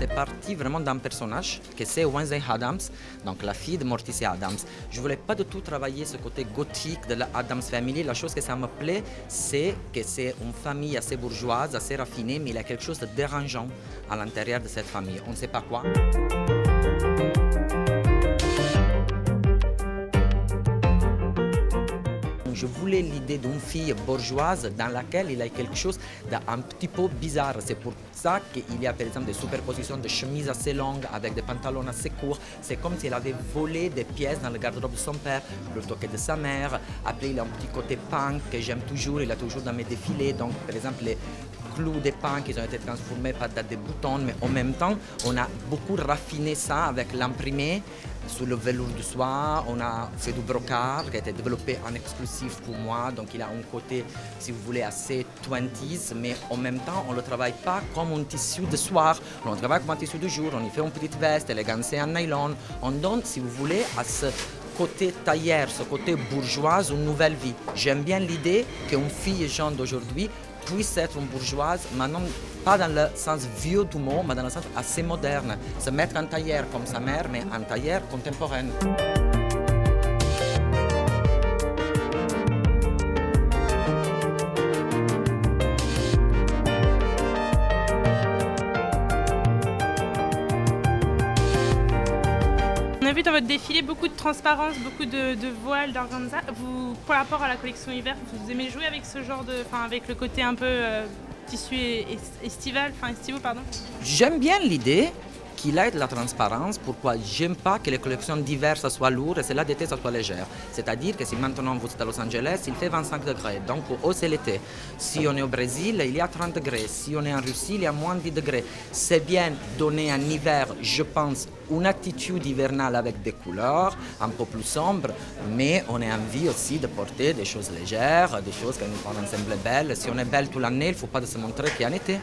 c'est parti vraiment d'un personnage, que c'est Wednesday Addams, donc la fille de Morticia Addams. Je voulais pas du tout travailler ce côté gothique de la Addams Family. La chose que ça me plaît, c'est que c'est une famille assez bourgeoise, assez raffinée, mais il y a quelque chose de dérangeant à l'intérieur de cette famille. On ne sait pas quoi. Je voulais l'idée d'une fille bourgeoise dans laquelle il y a quelque chose d'un petit peu bizarre. C'est pour ça qu'il y a par exemple des superpositions de chemises assez longues avec des pantalons assez courts. C'est comme s'il avait volé des pièces dans le garde-robe de son père plutôt que de sa mère. Après, il a un petit côté punk que j'aime toujours. Il a toujours dans mes défilés. Donc, par exemple, les clous des punk, ils ont été transformés par des boutons, mais en même temps, on a beaucoup raffiné ça avec l'imprimé sur le velours de soie. On a fait du brocart qui a été développé en exclusif pour moi, donc il a un côté, si vous voulez, assez 20s, mais en même temps, on ne le travaille pas comme un tissu de soir, on le travaille comme un tissu de jour, on y fait une petite veste élégancée en nylon, on donne, si vous voulez, à ce côté tailleur, ce côté bourgeoise, une nouvelle vie. J'aime bien l'idée qu'une fille jeune d'aujourd'hui puisse être une bourgeoise, mais non pas dans le sens vieux du mot, mais dans le sens assez moderne. Se mettre en tailleur comme sa mère, mais en tailleur contemporaine. On a vu dans votre défilé beaucoup de transparence, beaucoup de voiles, d'organza. Vous, par rapport à la collection hiver, vous aimez jouer avec ce genre avec le côté un peu tissu estivaux, pardon. J'aime bien l'idée qu'il ait de la transparence. Pourquoi j'aime pas que les collections d'hiver soient lourdes et celles d'été soient légères. C'est-à-dire que si maintenant vous êtes à Los Angeles, il fait 25 degrés, donc pour eux c'est l'été. Si on est au Brésil, il y a 30 degrés. Si on est en Russie, il y a moins de 10 degrés. C'est bien donner en hiver, je pense, une attitude hivernale avec des couleurs un peu plus sombres, mais on a envie aussi de porter des choses légères, des choses qui nous rendent sembler belles. Si on est belle toute l'année, il ne faut pas se montrer qu'en été.